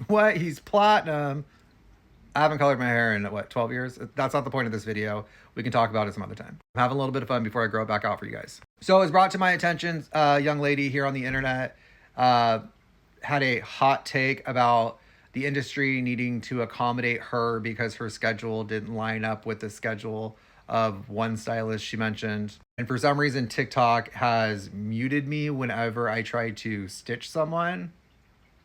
What? He's platinum. I haven't colored my hair in, what, 12 years? That's not the point of this video. We can talk about it some other time. I'm having a little bit of fun before I grow it back out for you guys. So it was brought to my attention, a young lady here on the internet had a hot take about the industry needing to accommodate her because her schedule didn't line up with the schedule of one stylist she mentioned. And for some reason, TikTok has muted me whenever I try to stitch someone.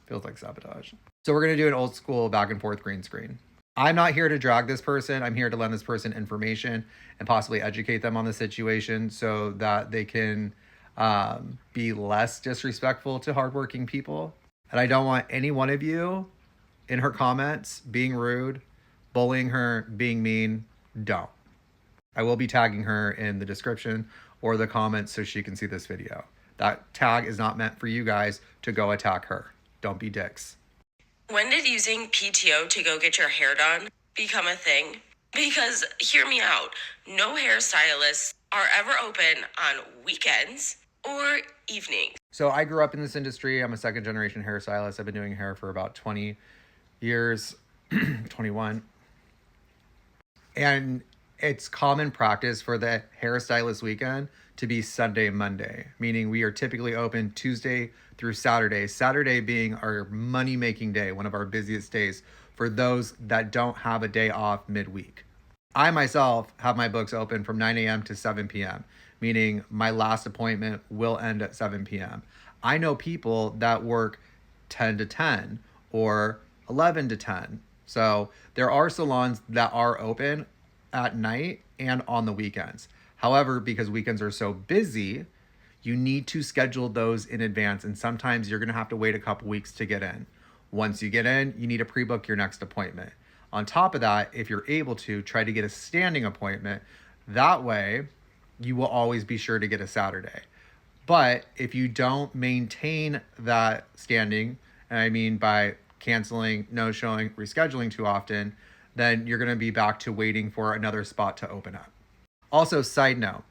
Feels like sabotage. So we're going to do an old school back and forth green screen. I'm not here to drag this person. I'm here to lend this person information and possibly educate them on the situation so that they can be less disrespectful to hardworking people. And I don't want any one of you in her comments being rude, bullying her, being mean. Don't. I will be tagging her in the description or the comments so she can see this video. That tag is not meant for you guys to go attack her. Don't be dicks. When did using PTO to go get your hair done become a thing? Because hear me out, no hairstylists are ever open on weekends or evenings. So I grew up in this industry. I'm a second generation hairstylist. I've been doing hair for about 20 years, 21. And it's common practice for the hairstylist weekend to be Sunday, Monday, meaning we are typically open Tuesday through Saturday, Saturday being our money making day, one of our busiest days for those that don't have a day off midweek. I myself have my books open from 9 a.m. to 7 p.m., meaning my last appointment will end at 7 p.m. I know people that work 10 to 10 or 11 to 10. So there are salons that are open at night and on the weekends. However, because weekends are so busy, you need to schedule those in advance. And sometimes you're going to have to wait a couple weeks to get in. Once you get in, you need to pre-book your next appointment. On top of that, if you're able to, try to get a standing appointment. That way, you will always be sure to get a Saturday. But if you don't maintain that standing, and I mean by canceling, no showing, rescheduling too often, then you're going to be back to waiting for another spot to open up. Also, side note,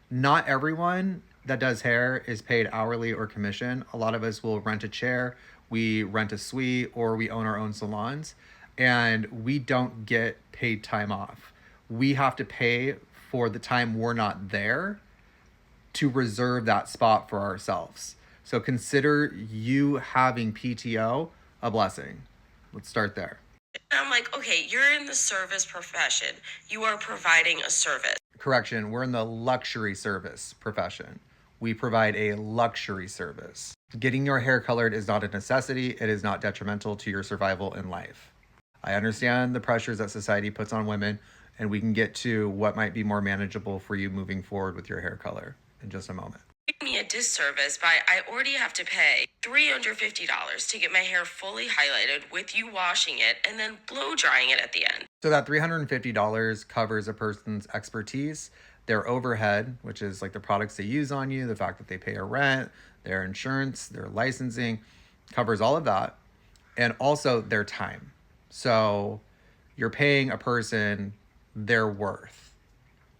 not everyone that does hair is paid hourly or commission. A lot of us will rent a chair, we rent a suite, or we own our own salons, and we don't get paid time off. We have to pay for the time we're not there to reserve that spot for ourselves. So consider you having PTO a blessing. Let's start there. And I'm like, okay, you're in the service profession. You are providing a service. Correction, we're in the luxury service profession. We provide a luxury service. Getting your hair colored is not a necessity. It is not detrimental to your survival in life. I understand the pressures that society puts on women, and we can get to what might be more manageable for you moving forward with your hair color in just a moment. Me a disservice by I already have to pay $350 to get my hair fully highlighted with you washing it and then blow drying it at the end. So that $350 covers a person's expertise, their overhead, which is like the products they use on you, the fact that they pay a rent, their insurance, their licensing, covers all of that, and also their time. So you're paying a person their worth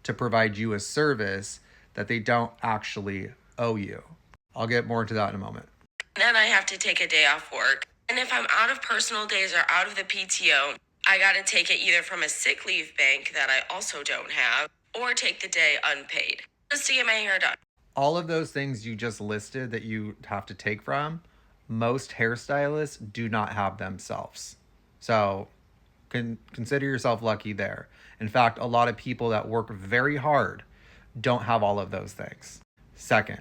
to provide you a service that they don't actually owe you. I'll get more into that in a moment. Then I have to take a day off work. And if I'm out of personal days or out of the PTO, I got to take it either from a sick leave bank that I also don't have or take the day unpaid just to get my hair done. All of those things you just listed that you have to take from, most hairstylists do not have themselves. So consider yourself lucky there. In fact, a lot of people that work very hard don't have all of those things. Second,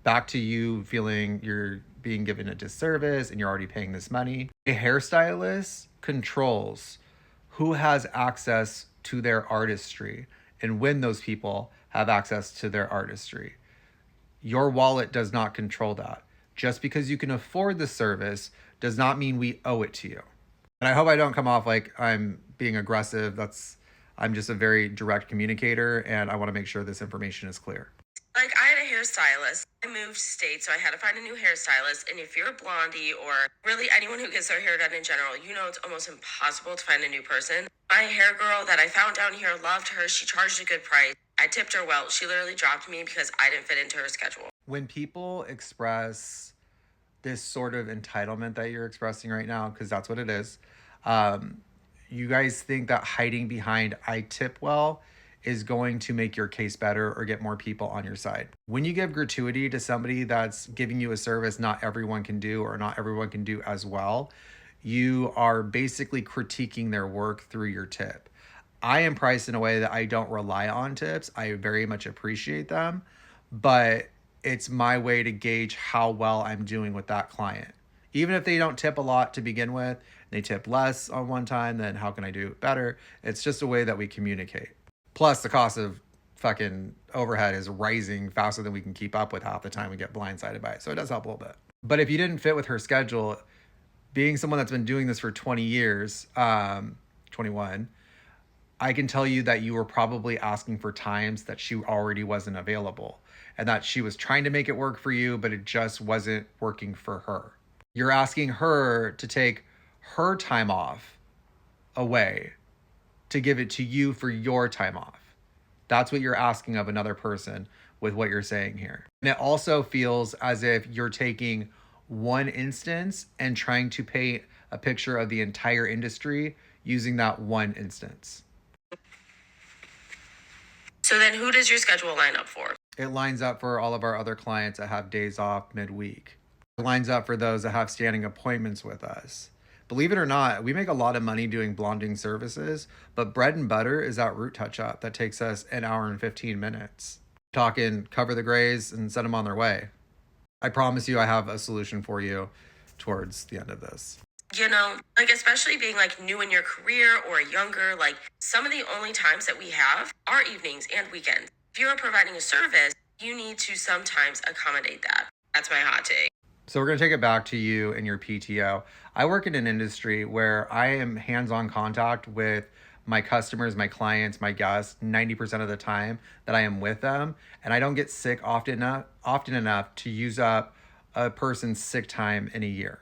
back to you feeling you're being given a disservice and you're already paying this money. A hairstylist controls who has access to their artistry and when those people have access to their artistry. Your wallet does not control that. Just because you can afford the service does not mean we owe it to you. And I hope I don't come off like I'm being aggressive. I'm just a very direct communicator, and I want to make sure this information is clear. Like, I had a hairstylist. I moved states, so I had to find a new hairstylist. And if you're a blondie or really anyone who gets their hair done in general, you know it's almost impossible to find a new person. My hair girl that I found down here loved her. She charged a good price. I tipped her well. She literally dropped me because I didn't fit into her schedule. When people express this sort of entitlement that you're expressing right now, because that's what it is. Um, you guys think that hiding behind "I tip well" is going to make your case better or get more people on your side. When you give gratuity to somebody that's giving you a service not everyone can do or not everyone can do as well, you are basically critiquing their work through your tip. I am priced in a way that I don't rely on tips. I very much appreciate them, but it's my way to gauge how well I'm doing with that client. Even if they don't tip a lot to begin with, they tip less on one time, then how can I do it better? It's just a way that we communicate. Plus, the cost of fucking overhead is rising faster than we can keep up with half the time we get blindsided by it. So it does help a little bit. But if you didn't fit with her schedule, being someone that's been doing this for 20 years, 21, I can tell you that you were probably asking for times that she already wasn't available and that she was trying to make it work for you, but it just wasn't working for her. You're asking her to take her time off away to give it to you for your time off. That's what you're asking of another person with what you're saying here. And it also feels as if you're taking one instance and trying to paint a picture of the entire industry using that one instance. So then who does your schedule line up for? It lines up for all of our other clients that have days off midweek. It lines up for those that have standing appointments with us. Believe it or not, we make a lot of money doing blonding services, but bread and butter is that root touch up that takes us an hour and 15 minutes. Talking cover the grays and send them on their way. I promise you I have a solution for you towards the end of this. You know, like especially being like new in your career or younger, like some of the only times that we have are evenings and weekends. If you're providing a service, you need to sometimes accommodate that. That's my hot take. So we're going to take it back to you and your PTO. I work in an industry where I am hands-on contact with my customers, my clients, my guests 90% of the time that I am with them, and I don't get sick often enough to use up a person's sick time in a year.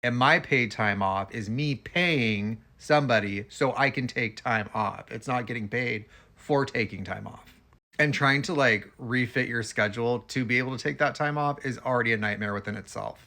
And my paid time off is me paying somebody so I can take time off. It's not getting paid for taking time off. And trying to like refit your schedule to be able to take that time off is already a nightmare within itself.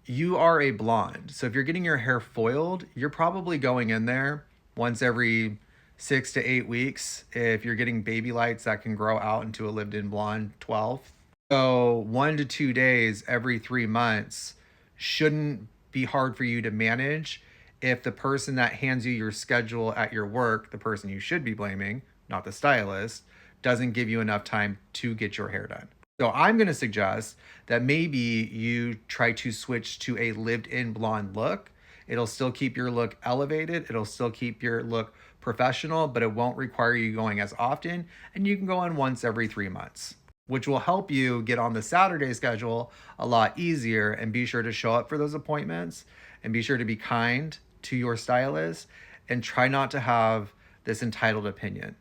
You are a blonde. So if you're getting your hair foiled, you're probably going in there once every 6 to 8 weeks. If you're getting baby lights that can grow out into a lived-in blonde, 12. So 1 to 2 days every 3 months shouldn't be hard for you to manage if the person that hands you your schedule at your work, the person you should be blaming, not the stylist, doesn't give you enough time to get your hair done. So I'm going to suggest that maybe you try to switch to a lived-in blonde look. It'll still keep your look elevated. It'll still keep your look professional, but it won't require you going as often. And you can go in once every 3 months, which will help you get on the Saturday schedule a lot easier, and be sure to show up for those appointments and be sure to be kind to your stylist and try not to have this entitled opinion.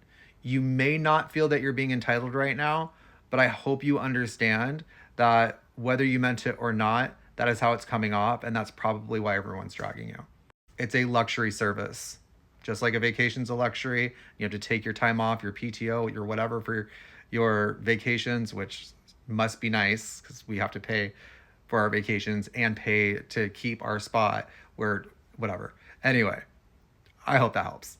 You may not feel that you're being entitled right now, but I hope you understand that whether you meant it or not, that is how it's coming off, and that's probably why everyone's dragging you. It's a luxury service. Just like a vacation's a luxury, you have to take your time off, your PTO, your whatever for your vacations, which must be nice because we have to pay for our vacations and pay to keep our spot where whatever. Anyway, I hope that helps.